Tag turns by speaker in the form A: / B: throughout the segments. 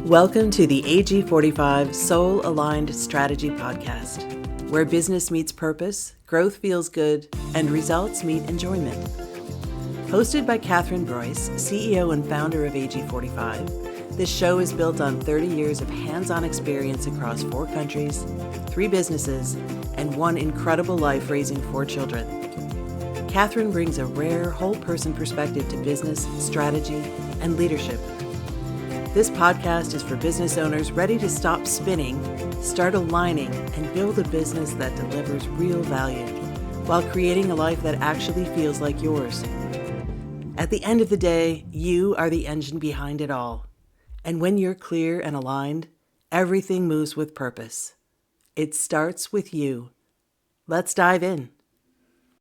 A: Welcome to the AG45 Soul Aligned Strategy Podcast, where business meets purpose, growth feels good, and results meet enjoyment. Hosted by Catherine Broyce, CEO and founder of AG45, this show is built on 30 years of hands-on experience across 4 countries, 3 businesses, and 1 incredible life raising 4 children. Catherine brings a rare whole-person perspective to business, strategy, and leadership. This podcast is for business owners ready to stop spinning, start aligning, and build a business that delivers real value while creating a life that actually feels like yours. At the end of the day, you are the engine behind it all. And when you're clear and aligned, everything moves with purpose. It starts with you. Let's dive in.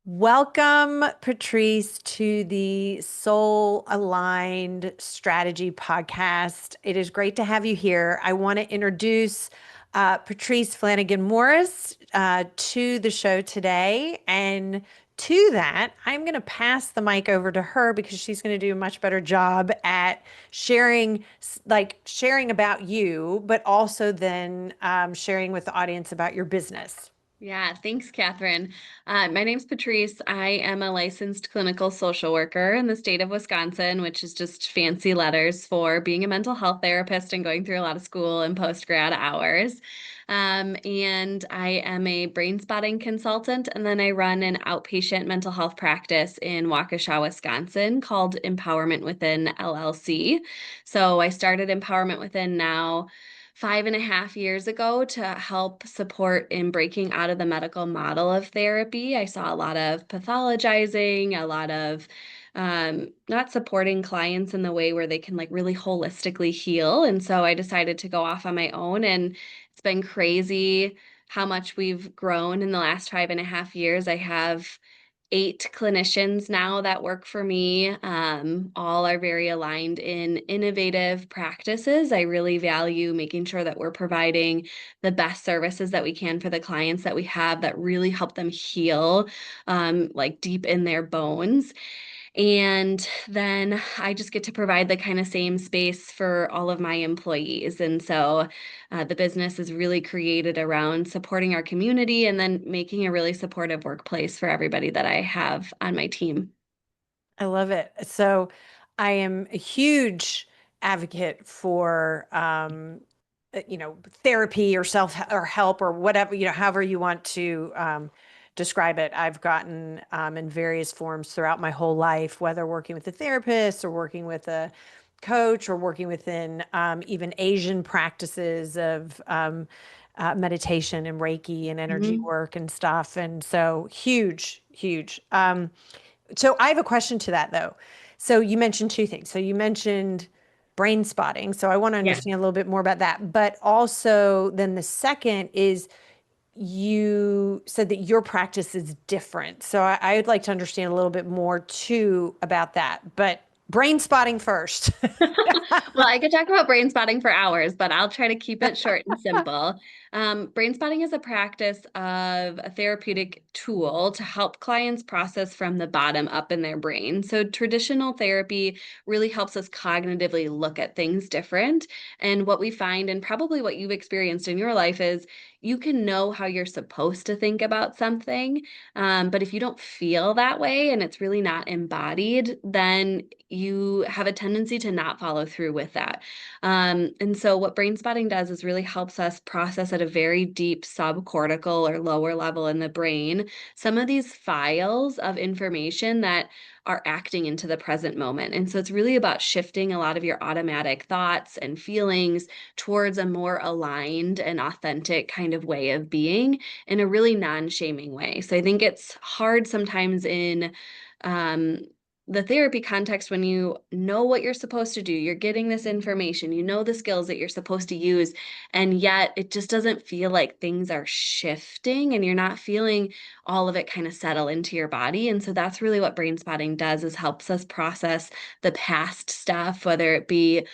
B: Welcome, Patrice, to the Soul Aligned Strategy Podcast. It is great to have you here. I want to introduce Patrice Flanagan Morris to the show today. And to that, I'm going to pass the mic over to her because she's going to do a much better job at sharing about you, but also then sharing with the audience about your business.
C: Yeah, thanks, Catherine. My name's Patrice. I am a licensed clinical social worker in the state of Wisconsin, which is just fancy letters for being a mental health therapist and going through a lot of school and post-grad hours. And I am a brain spotting consultant, and then I run an outpatient mental health practice in Waukesha, Wisconsin called Empowerment Within LLC. So I started Empowerment Within now 5.5 years ago to help support in breaking out of the medical model of therapy. I saw a lot of pathologizing, a lot of not supporting clients in the way where they can really holistically heal. And so I decided to go off on my own, and it's been crazy how much we've grown in the last 5.5 years. I have 8 clinicians now that work for me. All are very aligned in innovative practices. I really value making sure that we're providing the best services that we can for the clients that we have that really help them heal, deep in their bones. And then I just get to provide the kind of same space for all of my employees. And so the business is really created around supporting our community and then making a really supportive workplace for everybody that I have on my team.
B: I love it. So I am a huge advocate for, therapy or self or help or whatever, however you want to describe it. I've gotten in various forms throughout my whole life, whether working with a therapist or working with a coach or working within even Asian practices of meditation and Reiki and energy work and stuff. And so huge. So I have a question to that though. So you mentioned 2 things. So you mentioned brain spotting. So I want to understand a little bit more about that. But also then the second is you said that your practice is different. So I'd like to understand a little bit more too about that. But brain spotting first.
C: Well, I could talk about brain spotting for hours, but I'll try to keep it short and simple. Brain spotting is a practice of a therapeutic tool to help clients process from the bottom up in their brain. So traditional therapy really helps us cognitively look at things different. And what we find, and probably what you've experienced in your life, is you can know how you're supposed to think about something, but if you don't feel that way and it's really not embodied, then you have a tendency to not follow through with that. And so what brain spotting does is really helps us process at a very deep subcortical or lower level in the brain some of these files of information that are acting into the present moment. And so it's really about shifting a lot of your automatic thoughts and feelings towards a more aligned and authentic kind of way of being in a really non-shaming way. So I think it's hard sometimes in the therapy context when you know what you're supposed to do, you're getting this information, you know the skills that you're supposed to use, and yet it just doesn't feel like things are shifting and you're not feeling all of it kind of settle into your body. And so that's really what brain spotting does, is helps us process the past stuff, whether it be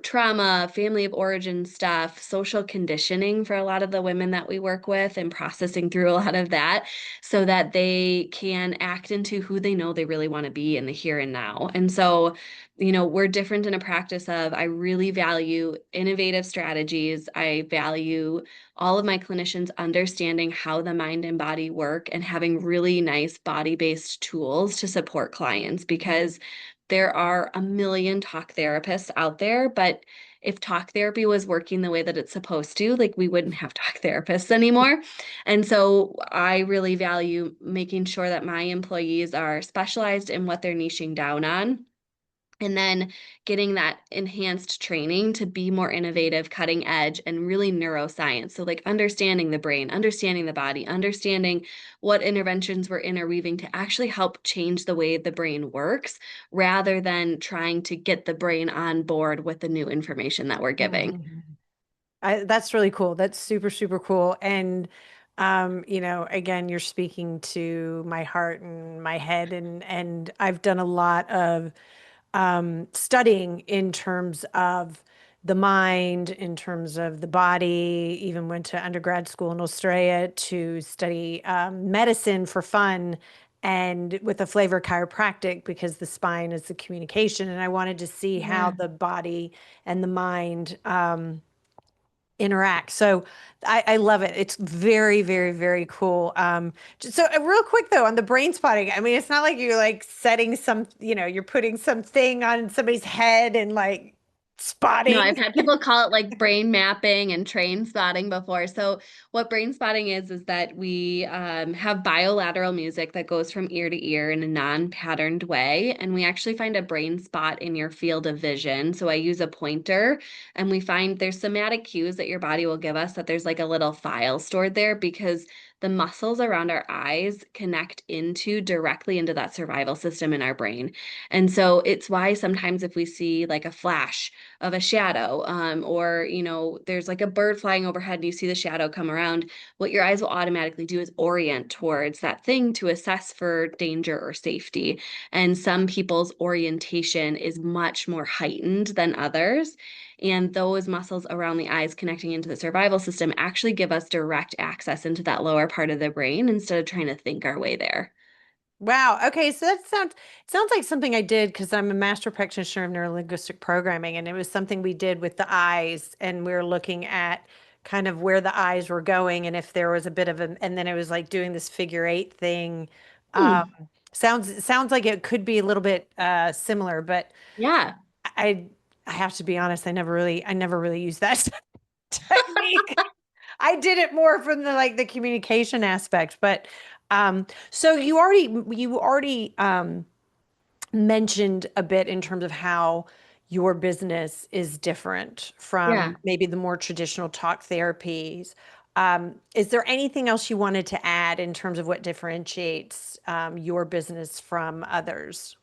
C: trauma, family of origin stuff, social conditioning for a lot of the women that we work with, and processing through a lot of that so that they can act into who they know they really want to be in the here and now. And so, we're different in a practice of I really value innovative strategies. I value all of my clinicians understanding how the mind and body work and having really nice body-based tools to support clients, because there are a million talk therapists out there, but if talk therapy was working the way that it's supposed to, like, we wouldn't have talk therapists anymore. And so I really value making sure that my employees are specialized in what they're niching down on, and then getting that enhanced training to be more innovative, cutting edge, and really neuroscience. So, like, understanding the brain, understanding the body, understanding what interventions we're interweaving to actually help change the way the brain works, rather than trying to get the brain on board with the new information that we're giving.
B: Mhm. That's really cool. That's super, super cool. And, again, you're speaking to my heart and my head, and I've done a lot of studying in terms of the mind, in terms of the body, even went to undergrad school in Australia to study medicine for fun and with a flavor chiropractic because the spine is the communication. And I wanted to see how
C: Yeah.
B: the body and the mind interact. So I love it. It's very, very, very cool. So real quick though, on the brain spotting, I mean, it's not like you're like setting some, you're putting something on somebody's head and like
C: No, I've
B: spotting.
C: had people call it like brain mapping and train spotting before. So what brain spotting is that we have bilateral music that goes from ear to ear in a non-patterned way. And we actually find a brain spot in your field of vision. So I use a pointer, and we find there's somatic cues that your body will give us, that there's like a little file stored there, because the muscles around our eyes connect directly into that survival system in our brain. And so it's why sometimes if we see like a flash of a shadow, or there's like a bird flying overhead and you see the shadow come around, what your eyes will automatically do is orient towards that thing to assess for danger or safety. And some people's orientation is much more heightened than others, and those muscles around the eyes connecting into the survival system actually give us direct access into that lower part of the brain instead of trying to think our way there.
B: Wow. Okay. So that sounds like something I did because I'm a master practitioner of neurolinguistic programming, and it was something we did with the eyes, and we were looking at kind of where the eyes were going, and if there was a bit of a, and then it was like doing this figure eight thing. Um,
C: Hmm.
B: sounds like it could be a little bit similar, but
C: Yeah.
B: I I have to be honest, I never really used that technique. I did it more from the communication aspect, but so you already mentioned a bit in terms of how your business is different
C: Yeah.
B: from maybe the more traditional talk therapies. Is there anything else you wanted to add in terms of what differentiates your business from others?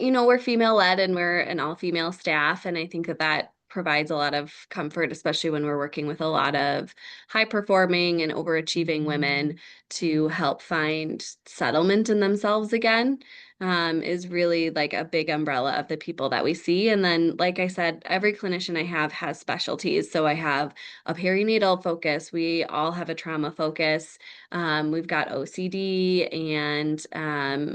C: We're female led and we're an all female staff. And I think that that provides a lot of comfort, especially when we're working with a lot of high performing and overachieving women to help find settlement in themselves again. Is really like a big umbrella of the people that we see. And then, like I said, every clinician I have has specialties. So I have a perinatal focus. We all have a trauma focus. We've got OCD, and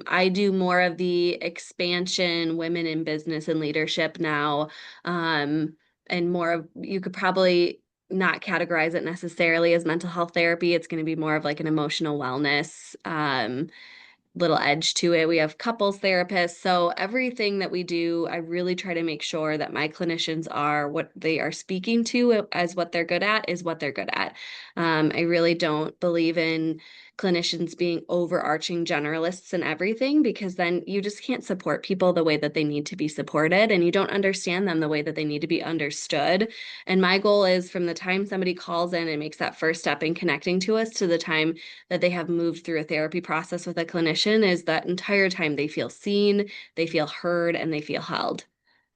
C: I do more of the expansion, women in business and leadership now, and more of, you could probably not categorize it necessarily as mental health therapy. It's going to be more of like an emotional wellness little edge to it. We have couples therapists. So everything that we do, I really try to make sure that my clinicians are what they are speaking to as what they're good at is what they're good at. I really don't believe in clinicians being overarching generalists in everything, because then you just can't support people the way that they need to be supported, and you don't understand them the way that they need to be understood. And my goal is, from the time somebody calls in and makes that first step in connecting to us to the time that they have moved through a therapy process with a clinician, is that entire time they feel seen, they feel heard, and they feel held.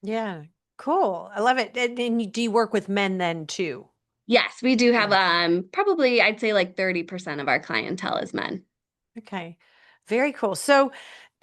B: Yeah, cool. I love it. And do you work with men then too?
C: Yes, we do have
B: Yeah.
C: probably I'd say like 30% of our clientele is men.
B: Okay. Very cool. So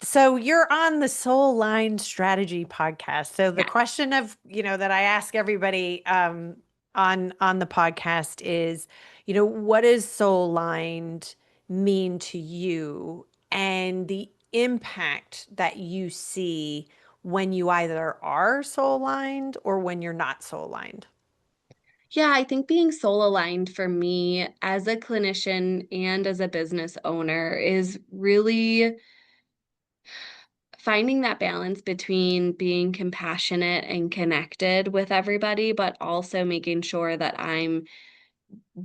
B: So you're on the Soul Aligned Strategy podcast. So the
C: Yeah.
B: question of, that I ask everybody on the podcast is, what does soul aligned mean to you and the impact that you see when you either are soul aligned or when you're not soul aligned?
C: Yeah, I think being soul aligned for me as a clinician and as a business owner is really finding that balance between being compassionate and connected with everybody, but also making sure that I'm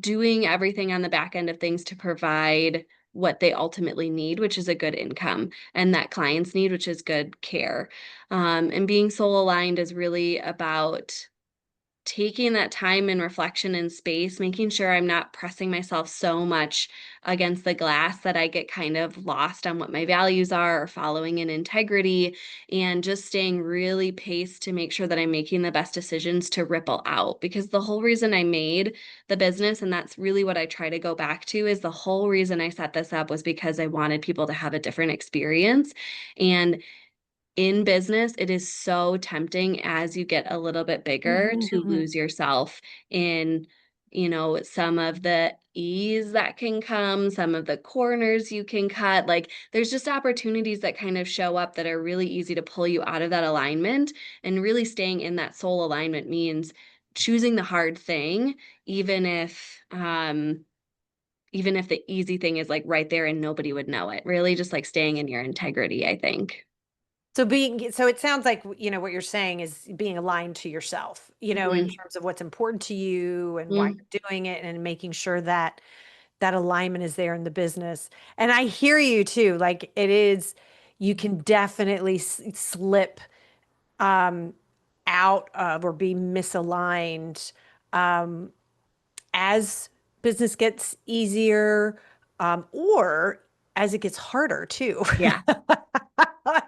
C: doing everything on the back end of things to provide what they ultimately need, which is a good income, and that clients need, which is good care. And being soul aligned is really about taking that time and reflection and space, making sure I'm not pressing myself so much against the glass that I get kind of lost on what my values are or following in integrity, and just staying really paced to make sure that I'm making the best decisions to ripple out. Because the whole reason I made the business, and that's really what I try to go back to, is the whole reason I set this up was because I wanted people to have a different experience. And in business, it is so tempting as you get a little bit bigger to lose yourself in, some of the ease that can come, some of the corners you can cut. Like there's just opportunities that kind of show up that are really easy to pull you out of that alignment. And really staying in that soul alignment means choosing the hard thing, even if the easy thing is like right there and nobody would know it. Really just like staying in your integrity, I think.
B: So it sounds like, what you're saying is being aligned to yourself, in
C: Mhm.
B: terms of what's important to you and why
C: Mm.
B: you're doing it and making sure that that alignment is there in the business. And I hear you too. Like you can definitely slip um, out of or be misaligned um, as business gets easier, or as it gets harder too.
C: Yeah.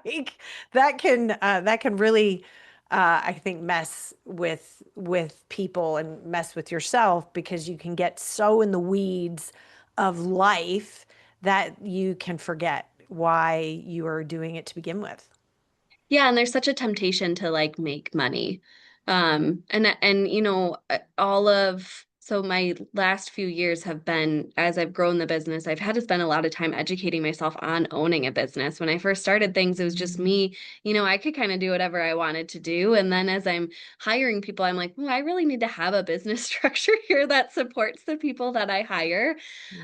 B: Like that can really I think mess with people and mess with yourself because you can get so in the weeds of life that you can forget why you are doing it to begin with.
C: Yeah, and there's such a temptation to like make money. And all of so my last few years have been, as I've grown the business, I've had to spend a lot of time educating myself on owning a business. When I first started things, it was just me, I could kind of do whatever I wanted to do. And then as I'm hiring people, I'm like, I really need to have a business structure here that supports the people that I hire.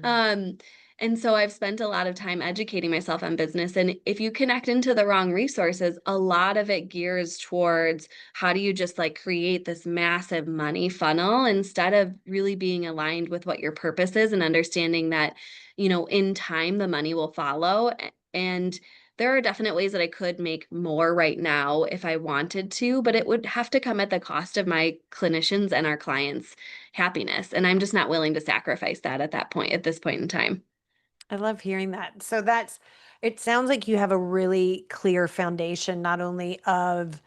B: Mm.
C: Um, and so I've spent a lot of time educating myself on business. And if you connect into the wrong resources, a lot of it gears towards how do you just like create this massive money funnel instead of really being aligned with what your purpose is and understanding that, in time the money will follow. And there are definite ways that I could make more right now if I wanted to, but it would have to come at the cost of my clinicians and our clients' happiness. And I'm just not willing to sacrifice that at this point in time.
B: I love hearing that. So it sounds like you have a really clear foundation, not only of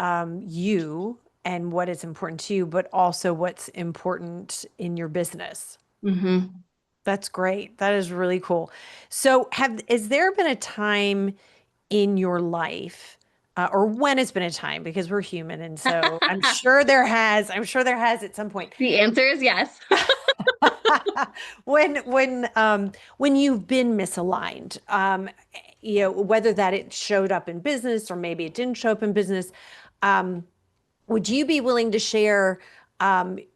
B: you and what is important to you, but also what's important in your business.
C: Hmm.
B: That's great. That is really cool. So has there been a time in your life, or when has been a time, because we're human, and so I'm sure there has at some point.
C: The answer is yes.
B: When you've been misaligned, whether that it showed up in business or maybe it didn't show up in business, um, would you be willing to share?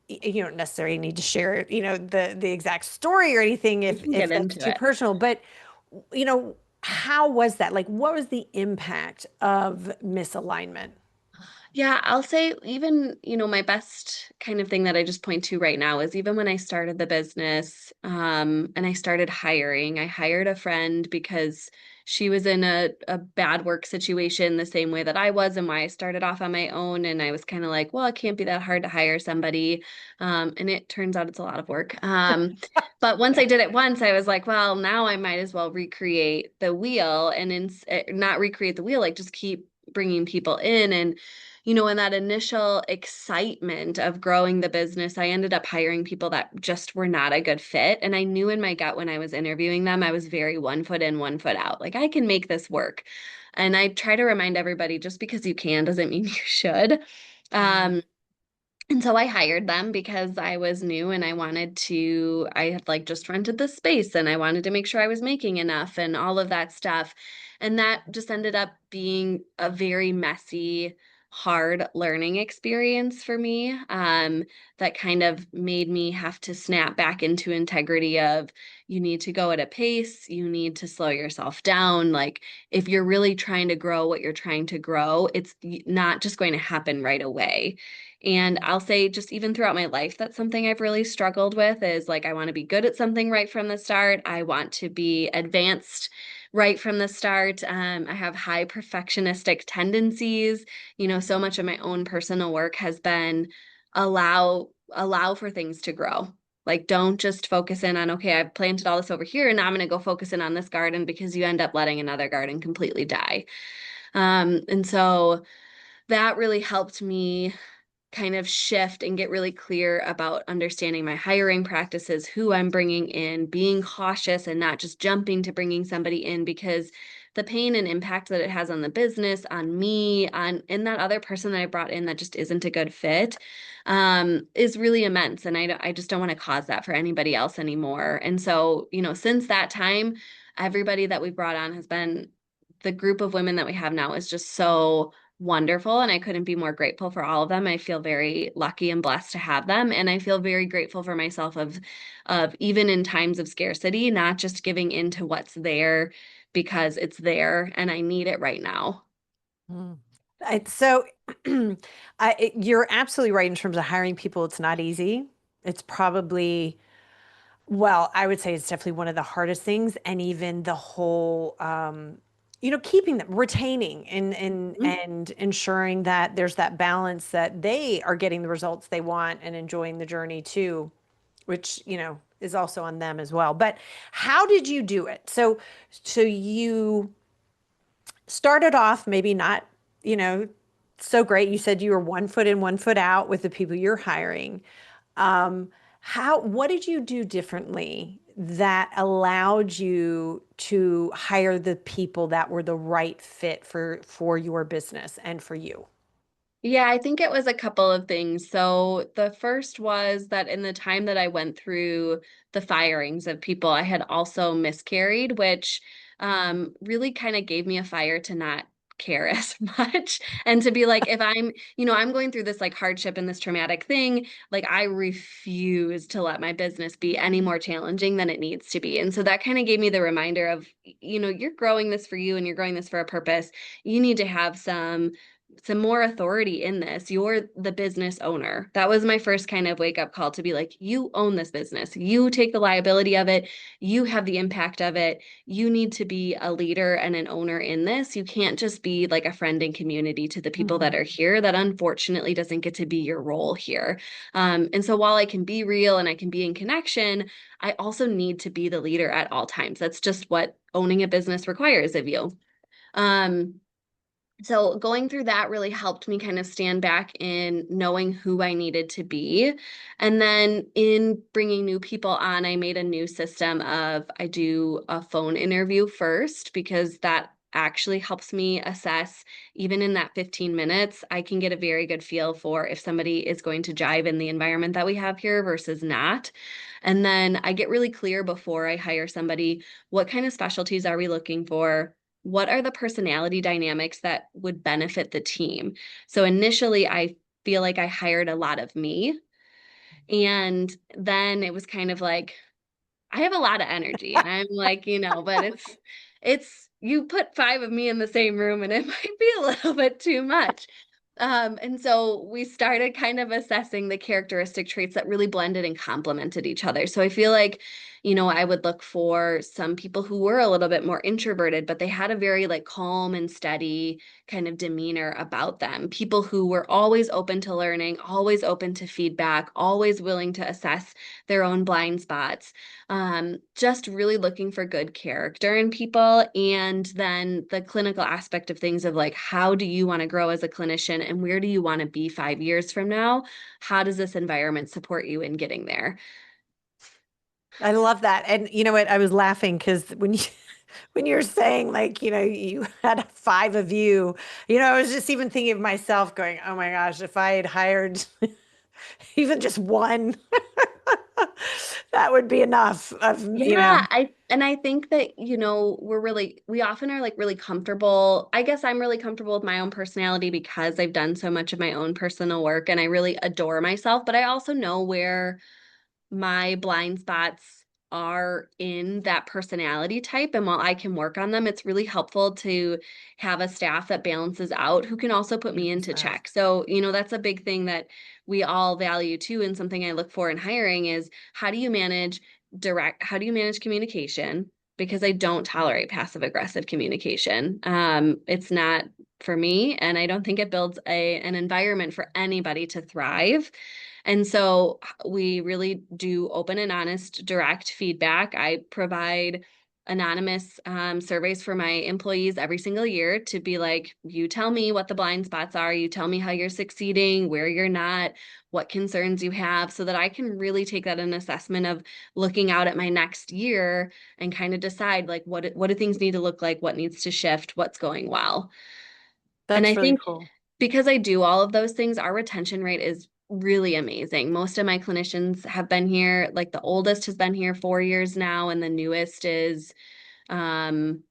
B: You don't necessarily need to share, the exact story or anything
C: We can get
B: if that's
C: into
B: too
C: it.
B: personal. But how was that? Like, what was the impact of misalignment?
C: Yeah, I'll say even, my best kind of thing that I just point to right now is even when I started the business, and I started hiring, I hired a friend because she was in a bad work situation the same way that I was and why I started off on my own. And I was kind of like, well, it can't be that hard to hire somebody. And it turns out it's a lot of work. But once
B: Yeah.
C: I did it once, I was like, well, now I might as well recreate the wheel and not recreate the wheel, like just keep bringing people in. And in that initial excitement of growing the business, I ended up hiring people that just were not a good fit. And I knew in my gut when I was interviewing them, I was very 1 foot in, 1 foot out. Like, I can make this work. And I try to remind everybody, just because you can doesn't mean you should. Um, and so I hired them because I was new and I had like just rented this space and I wanted to make sure I was making enough and all of that stuff. And that just ended up being a very messy, hard learning experience for me. That kind of made me have to snap back into integrity of, you need to go at a pace, you need to slow yourself down. Like, if you're really trying to grow what you're trying to grow, it's not just going to happen right away. And I'll say, just even throughout my life, that's something I've really struggled with, is like, I want to be good at something right from the start. I want to be advanced right from the start. I have high perfectionistic tendencies. So much of my own personal work has been allow for things to grow. Like, don't just focus in on, okay, I've planted all this over here and now I'm going to go focus in on this garden, because you end up letting another garden completely die. And so that really helped me kind of shift and get really clear about understanding my hiring practices, who I'm bringing in, being cautious and not just jumping to bringing somebody in, because the pain and impact that it has on the business, on me, and that other person that I brought in that just isn't a good fit, is really immense. And I just don't want to cause that for anybody else anymore. And so, since that time, everybody that we brought on has been, the group of women that we have now is just so wonderful, and I couldn't be more grateful for all of them. I feel very lucky and blessed to have them, and I feel very grateful for myself of even in times of scarcity, not just giving into what's there because it's there and I need it right now.
B: Mm. So you're absolutely right in terms of hiring people. It's not easy. It's probably, well, I would say it's definitely one of the hardest things. And even the whole, keeping them, retaining
C: Mhm.
B: and ensuring that there's that balance, that they are getting the results they want and enjoying the journey too, which, is also on them as well. But how did you do it? So you started off maybe not, you know, so great. You said you were 1 foot in, 1 foot out with the people you're hiring. Um, what did you do differently that allowed you to hire the people that were the right fit for your business and for you?
C: Yeah, I think it was a couple of things. So the first was that in the time that I went through the firings of people, I had also miscarried, which really kind of gave me a fire to not care as much, and to be like, if I'm going through this like hardship and this traumatic thing, like, I refuse to let my business be any more challenging than it needs to be. And so that kind of gave me the reminder of, you're growing this for you and you're growing this for a purpose. You need to have some more authority in this. You're the business owner. That was my first kind of wake up call, to be like, you own this business. You take the liability of it. You have the impact of it. You need to be a leader and an owner in this. You can't just be like a friend and community to the people that
B: Mhm.
C: are here. That unfortunately doesn't get to be your role here. And so while I can be real and I can be in connection, I also need to be the leader at all times. That's just what owning a business requires of you. Um, so going through that really helped me kind of stand back in knowing who I needed to be. And then in bringing new people on, I made a new system of, I do a phone interview first, because that actually helps me assess, even in that 15 minutes, I can get a very good feel for if somebody is going to jive in the environment that we have here versus not. And then I get really clear before I hire somebody, what kind of specialties are we looking for? What are the personality dynamics that would benefit the team? So initially, I feel like I hired a lot of me. And then it was kind of like, I have a lot of energy and I'm like, but it's you put 5 of me in the same room and it might be a little bit too much. And so we started kind of assessing the characteristic traits that really blended and complemented each other. So I feel like, I would look for some people who were a little bit more introverted, but they had a very like calm and steady kind of demeanor about them. People who were always open to learning, always open to feedback, always willing to assess their own blind spots. Just really looking for good character in people. And then the clinical aspect of things, of like, how do you want to grow as a clinician and where do you want to be 5 years from now? How does this environment support you in getting there?
B: I love that. And you know what? I was laughing because when you when you're saying like, you had five of you, I was just even thinking of myself going, oh my gosh, if I had hired even just one, that would be enough
C: Yeah, I think that, we often are like really comfortable. I guess I'm really comfortable with my own personality because I've done so much of my own personal work and I really adore myself, but I also know where my blind spots are in that personality type. And while I can work on them, it's really helpful to have a staff that balances out who can also put me into
B: 100%.
C: check. So, that's a big thing that we all value too. And something I look for in hiring is how do you manage communication? Because I don't tolerate passive aggressive communication. It's not for me, and I don't think it builds an environment for anybody to thrive. And so we really do open and honest, direct feedback. I provide anonymous surveys for my employees every single year to be like, you tell me what the blind spots are, you tell me how you're succeeding, where you're not, what concerns you have, so that I can really take that an assessment of looking out at my next year and kind of decide like what do things need to look like, what needs to shift, what's going well. And I
B: That's really
C: think
B: cool.
C: because I do all of those things, our retention rate is really amazing. Most of my clinicians have been here, like the oldest has been here 4 years now, and the newest is um,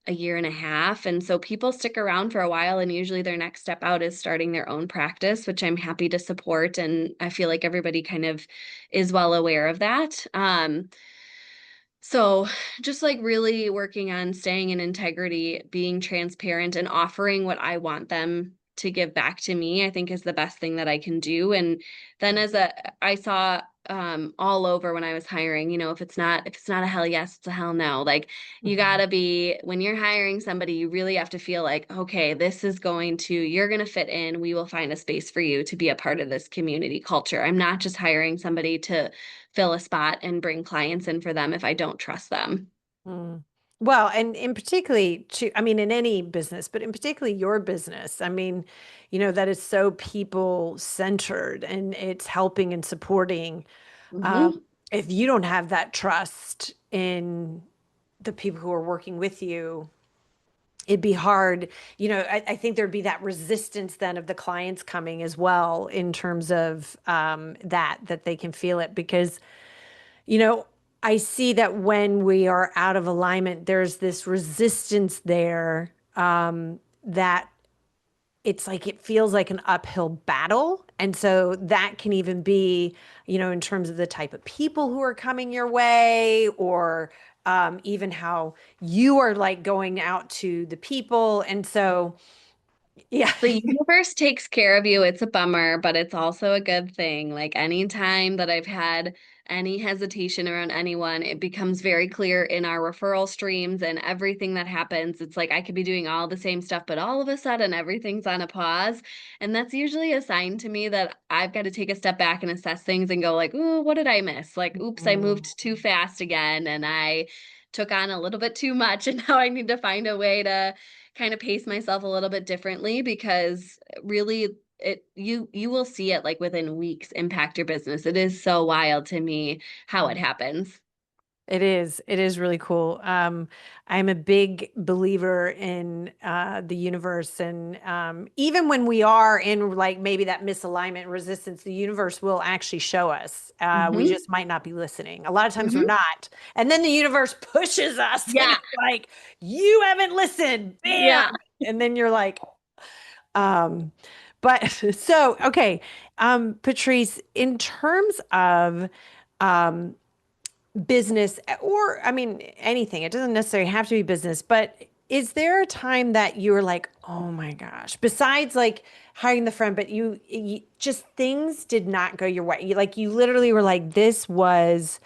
C: a year and a half. And so people stick around for a while, and usually their next step out is starting their own practice, which I'm happy to support. And I feel like everybody kind of is well aware of that. So just like really working on staying in integrity, being transparent, and offering what I want them to give back to me, I think is the best thing that I can do. And then I saw all over when I was hiring, if it's not a hell yes, it's a hell no. Like you
B: Mhm.
C: gotta be, when you're hiring somebody, you really have to feel like, okay, you're gonna fit in. We will find a space for you to be a part of this community culture. I'm not just hiring somebody to fill a spot and bring clients in for them if I don't trust them.
B: Mm. Well, and in particularly I mean, in any business, but in particularly your business, I mean, that is so people centered and it's helping and supporting. Um,
C: Hmm.
B: if you don't have that trust in the people who are working with you, it'd be hard. I think there'd be that resistance then of the clients coming as well in terms of that they can feel it because you know, I see that when we are out of alignment, there's this resistance there that it's like it feels like an uphill battle. And so that can even be, in terms of the type of people who are coming your way or even how you are like going out to the people. And so, yeah.
C: The universe takes care of you. It's a bummer, but it's also a good thing. Like anytime that I've had any hesitation around anyone, it becomes very clear in our referral streams and everything that happens. It's like I could be doing all the same stuff, but all of a sudden everything's on a pause. And that's usually a sign to me that I've got to take a step back and assess things and go like, "Ooh, what did I miss? Like, oops, I
B: Mm.
C: moved too fast again and I took on a little bit too much and now I need to find a way to kind of pace myself a little bit differently because really you will see it like within weeks impact your business. It is so wild to me how it happens.
B: It is. It is really cool. I'm a big believer in the universe, and even when we are in like maybe that misalignment resistance, the universe will actually show us. We
C: Hmm.
B: just might not be listening. A lot of times we're
C: Hmm.
B: not, and then the universe pushes us, and
C: Yeah.
B: it's like you haven't listened. Bam,
C: Yeah.
B: and then you're like, um, but so okay, Patrice, in terms of um, business or I mean anything. It doesn't necessarily have to be business, but is there a time that you were like, "Oh my gosh," besides like hiring the friend, but you just things did not go your way. You literally were like, "This was,"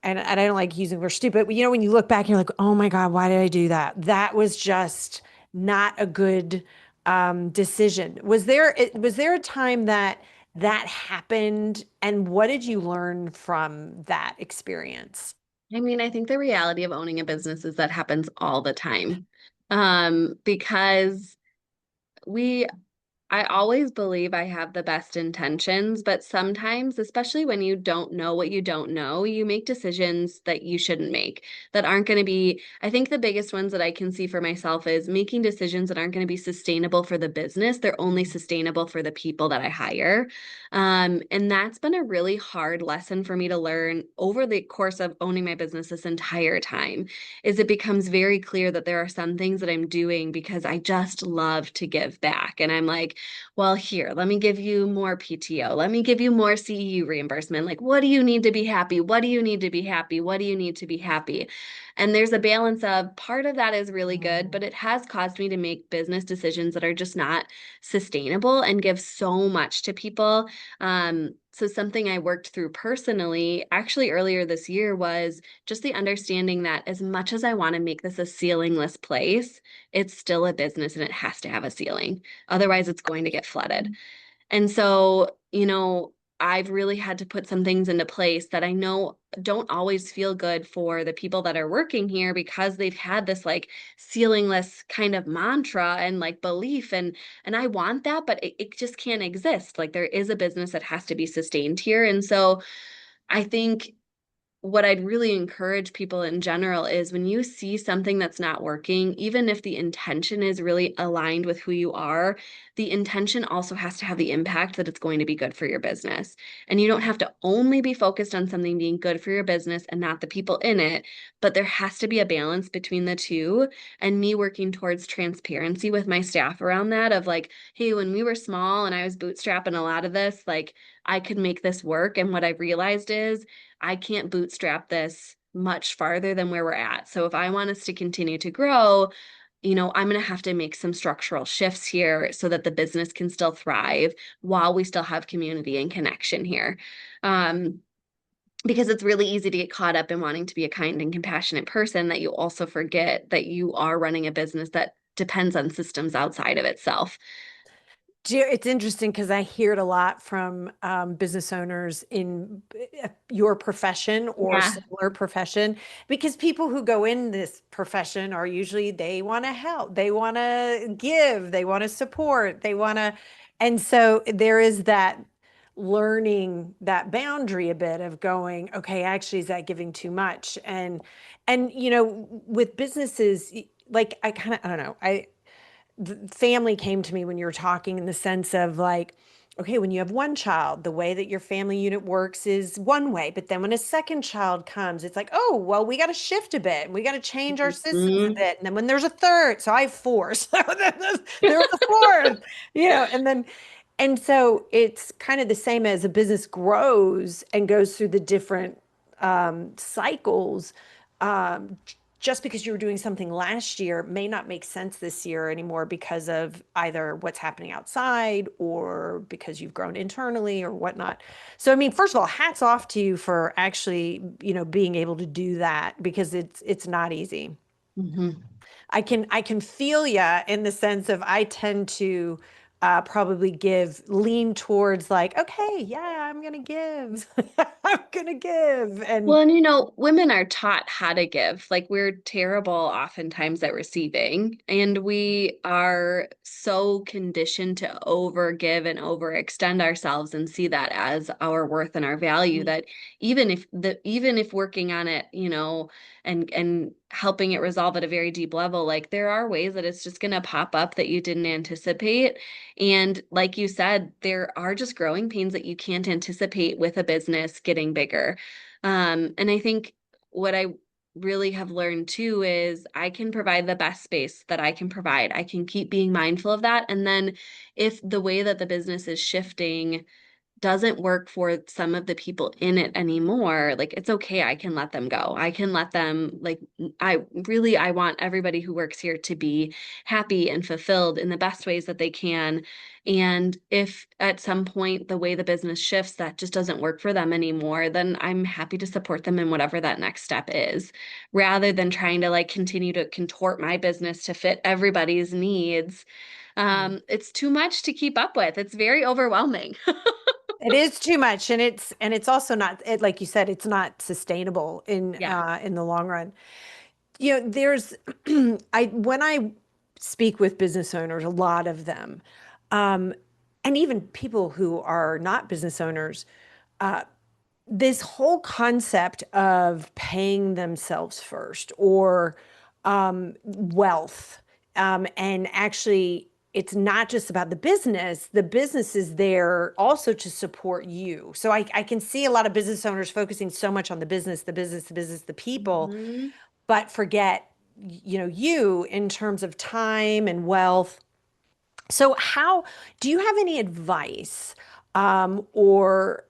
B: and I don't like using the word stupid, but when you look back, you're like, "Oh my God, why did I do that?" That was just not a good decision. Was there a time that happened, and what did you learn from that experience?
C: I mean, I think the reality of owning a business is that happens all the time. Because we I always believe I have the best intentions, but sometimes, especially when you don't know what you don't know, you make decisions that you shouldn't make, that aren't going to be, I think the biggest ones that I can see for myself is making decisions that aren't going to be sustainable for the business. They're only sustainable for the people that I hire. And that's been a really hard lesson for me to learn over the course of owning my business this entire time, is it becomes very clear that there are some things that I'm doing because I just love to give back. And I'm like, well, here, let me give you more PTO. Let me give you more CEU reimbursement. Like, what do you need to be happy? What do you need to be happy? What do you need to be happy? And there's a balance of part of that is really good, but it has caused me to make business decisions that are just not sustainable and give so much to people. So something I worked through personally, actually earlier this year, was just the understanding that as much as I want to make this a ceilingless place, it's still a business and it has to have a ceiling. Otherwise, it's going to get flooded. And so, I've really had to put some things into place that I know don't always feel good for the people that are working here, because they've had this like ceilingless kind of mantra and like belief, and I want that, but it just can't exist. Like, there is a business that has to be sustained here. And so I think what I'd really encourage people in general is, when you see something that's not working, even if the intention is really aligned with who you are, the intention also has to have the impact that it's going to be good for your business. And you don't have to only be focused on something being good for your business and not the people in it, but there has to be a balance between the two. And me working towards transparency with my staff around that, of like, hey, when we were small and I was bootstrapping a lot of this, like, I could make this work. And what I've realized is, I can't bootstrap this much farther than where we're at. So if I want us to continue to grow, I'm going to have to make some structural shifts here so that the business can still thrive while we still have community and connection here. Um, because it's really easy to get caught up in wanting to be a kind and compassionate person, that you also forget that you are running a business that depends on systems outside of itself.
B: It's interesting because I hear it a lot from business owners in your profession or
C: Yeah.
B: similar profession, because people who go in this profession are usually, they want to help, they want to give, they want to support, they want to, and so there is that learning that boundary a bit of going, okay, actually, is that giving too much? And with businesses, like I don't know, the family came to me when you were talking, in the sense of like, okay, when you have one child, the way that your family unit works is one way. But then when a second child comes, it's like, oh, well, we got to shift a bit. We got to change our systems a
C: Mhm.
B: bit. And then when there's a third, so I have four. So then there was a fourth, and so it's kind of the same as a business grows and goes through the different cycles. Um, just because you were doing something last year may not make sense this year anymore, because of either what's happening outside or because you've grown internally or whatnot. So, I mean, first of all, hats off to you for actually, being able to do that, because it's not easy.
C: Mhm.
B: I can feel ya in the sense of, I tend to probably lean towards like, okay, yeah, I'm gonna give. I'm gonna give. And
C: Well, and women are taught how to give. Like, we're terrible oftentimes at receiving, and we are so conditioned to over give and overextend ourselves and see that as our worth and our value, that even if working on it, and helping it resolve at a very deep level, like, there are ways that it's just going to pop up that you didn't anticipate. And like you said, there are just growing pains that you can't anticipate with a business getting bigger. And I think what I really have learned too is, I can provide the best space that I can provide. I can keep being mindful of that. And then if the way that the business is shifting doesn't work for some of the people in it anymore, like, it's okay. I can let them go. I can let them, like, I want everybody who works here to be happy and fulfilled in the best ways that they can. And if at some point the way the business shifts, that just doesn't work for them anymore, then I'm happy to support them in whatever that next step is, rather than trying to like continue to contort my business to fit everybody's needs. It's too much to keep up with. It's very overwhelming.
B: it is too much, and it's also not, like you said, it's not sustainable
C: Yeah.
B: in the long run. There's I when I speak with business owners, a lot of them, and even people who are not business owners, this whole concept of paying themselves first or wealth. And actually, it's not just about the business is there also to support you. So I can see a lot of business owners focusing so much on the people,
C: Mhm.
B: but forget, you in terms of time and wealth. So, how do you have any advice or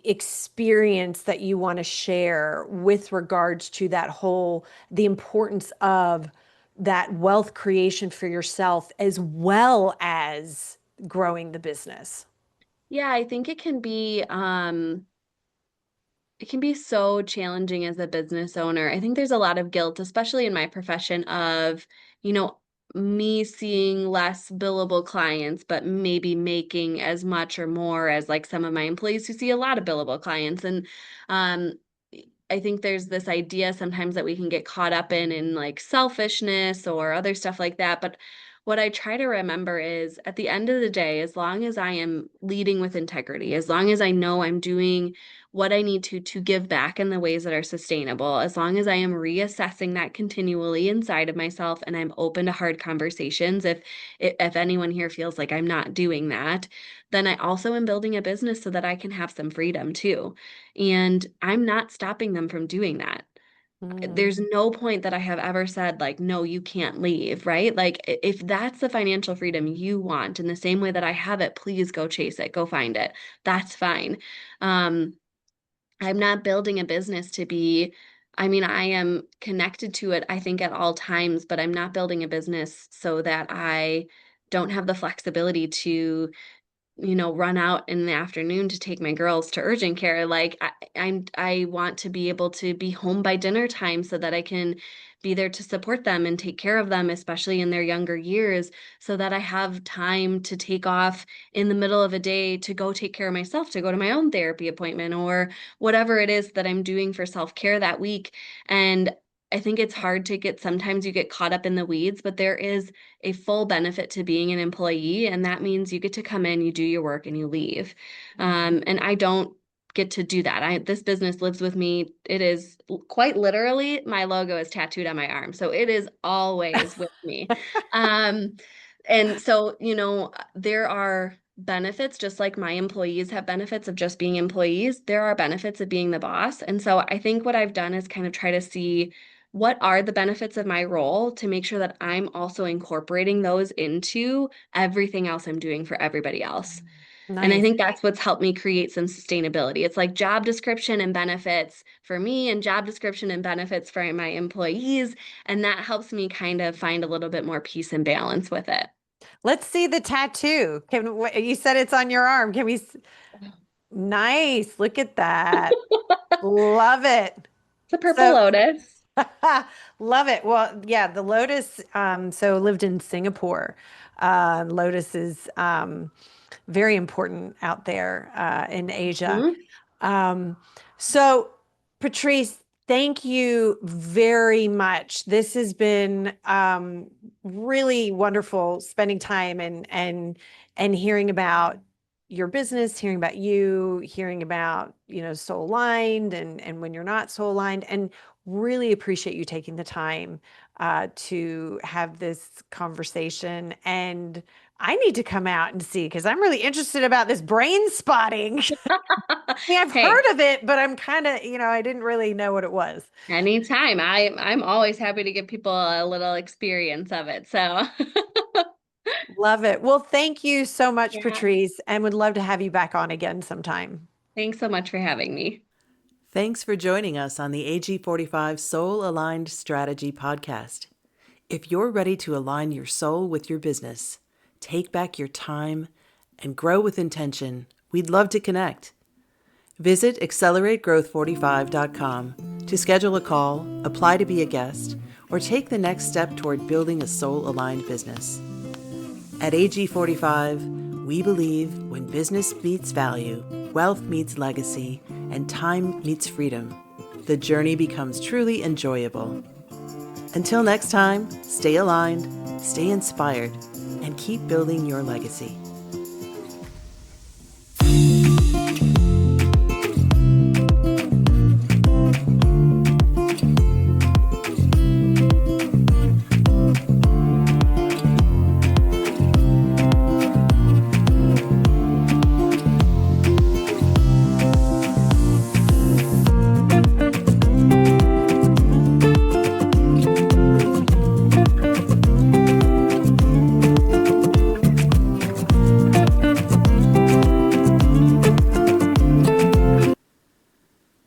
B: experience that you want to share with regards to the importance of that wealth creation for yourself as well as growing the business?
C: Yeah, I think it can be so challenging as a business owner. I think there's a lot of guilt, especially in my profession of, you know, me seeing less billable clients, but maybe making as much or more as like some of my employees who see a lot of billable clients. And um, I think there's this idea sometimes that we can get caught up in like selfishness or other stuff like that. But what I try to remember is at the end of the day, as long as I am leading with integrity, as long as I know I'm doing what I need to give back in the ways that are sustainable, as long as I am reassessing that continually inside of myself and I'm open to hard conversations, if anyone here feels like I'm not doing that, then I also am building a business so that I can have some freedom too. And I'm not stopping them from doing that.
B: Mm,
C: There's no point that I have ever said, like, no, you can't leave, right? Like, if that's the financial freedom you want in the same way that I have it, please go chase it, go find it. That's fine. Um, I'm not building a business to be, I mean, I am connected to it, I think, at all times, but I'm not building a business so that I don't have the flexibility to run out in the afternoon to take my girls to urgent care. Like I want to be able to be home by dinner time so that I can be there to support them and take care of them, especially in their younger years, so that I have time to take off in the middle of a day to go take care of myself, to go to my own therapy appointment or whatever it is that I'm doing for self-care that week. And I think it's hard to sometimes you get caught up in the weeds, but there is a full benefit to being an employee, and that means you get to come in, you do your work, and you leave. And I don't get to do that. This business lives with me. It is quite literally my logo is tattooed on my arm, so it is always with me. Um, and so there are benefits, just like my employees have benefits of just being employees. There are benefits of being the boss, and so I think what I've done is kind of try to see what are the benefits of my role to make sure that I'm also incorporating those into everything else I'm doing for everybody else. And I
B: nice.
C: think that's what's helped me create some sustainability. It's like job description and benefits for me and job description and benefits for my employees. And that helps me kind of find a little bit more peace and balance with it.
B: Let's see the tattoo. You said it's on your arm. Nice. Look at that. Love it.
C: It's a purple
B: So
C: lotus.
B: love it. Well, yeah, the lotus, so lived in Singapore. Lotus is very important out there in Asia.
C: Mhm.
B: Um, so, Patrice, thank you very much. This has been really wonderful spending time and hearing about your business, hearing about you, hearing about, soul aligned and when you're not soul aligned, and really appreciate you taking the time to have this conversation. And I need to come out and see because I'm really interested about this brain spotting. Yeah, I've
C: Hey,
B: heard of it, but I'm kind of, I didn't really know what it was.
C: anytime. I'm always happy to give people a little experience of it. So
B: Love it. Well, thank you so much,
C: yeah.
B: Patrice, and would love to have you back on again sometime.
C: Thanks so much for having me.
A: Thanks for joining us on the AG45 Soul Aligned Strategy Podcast. If you're ready to align your soul with your business, take back your time, and grow with intention, we'd love to connect. Visit accelerategrowth45.com to schedule a call, apply to be a guest, or take the next step toward building a soul-aligned business. At AG45, we believe when business meets value, wealth meets legacy, and time meets freedom, the journey becomes truly enjoyable. Until next time, stay aligned, stay inspired, and keep building your legacy.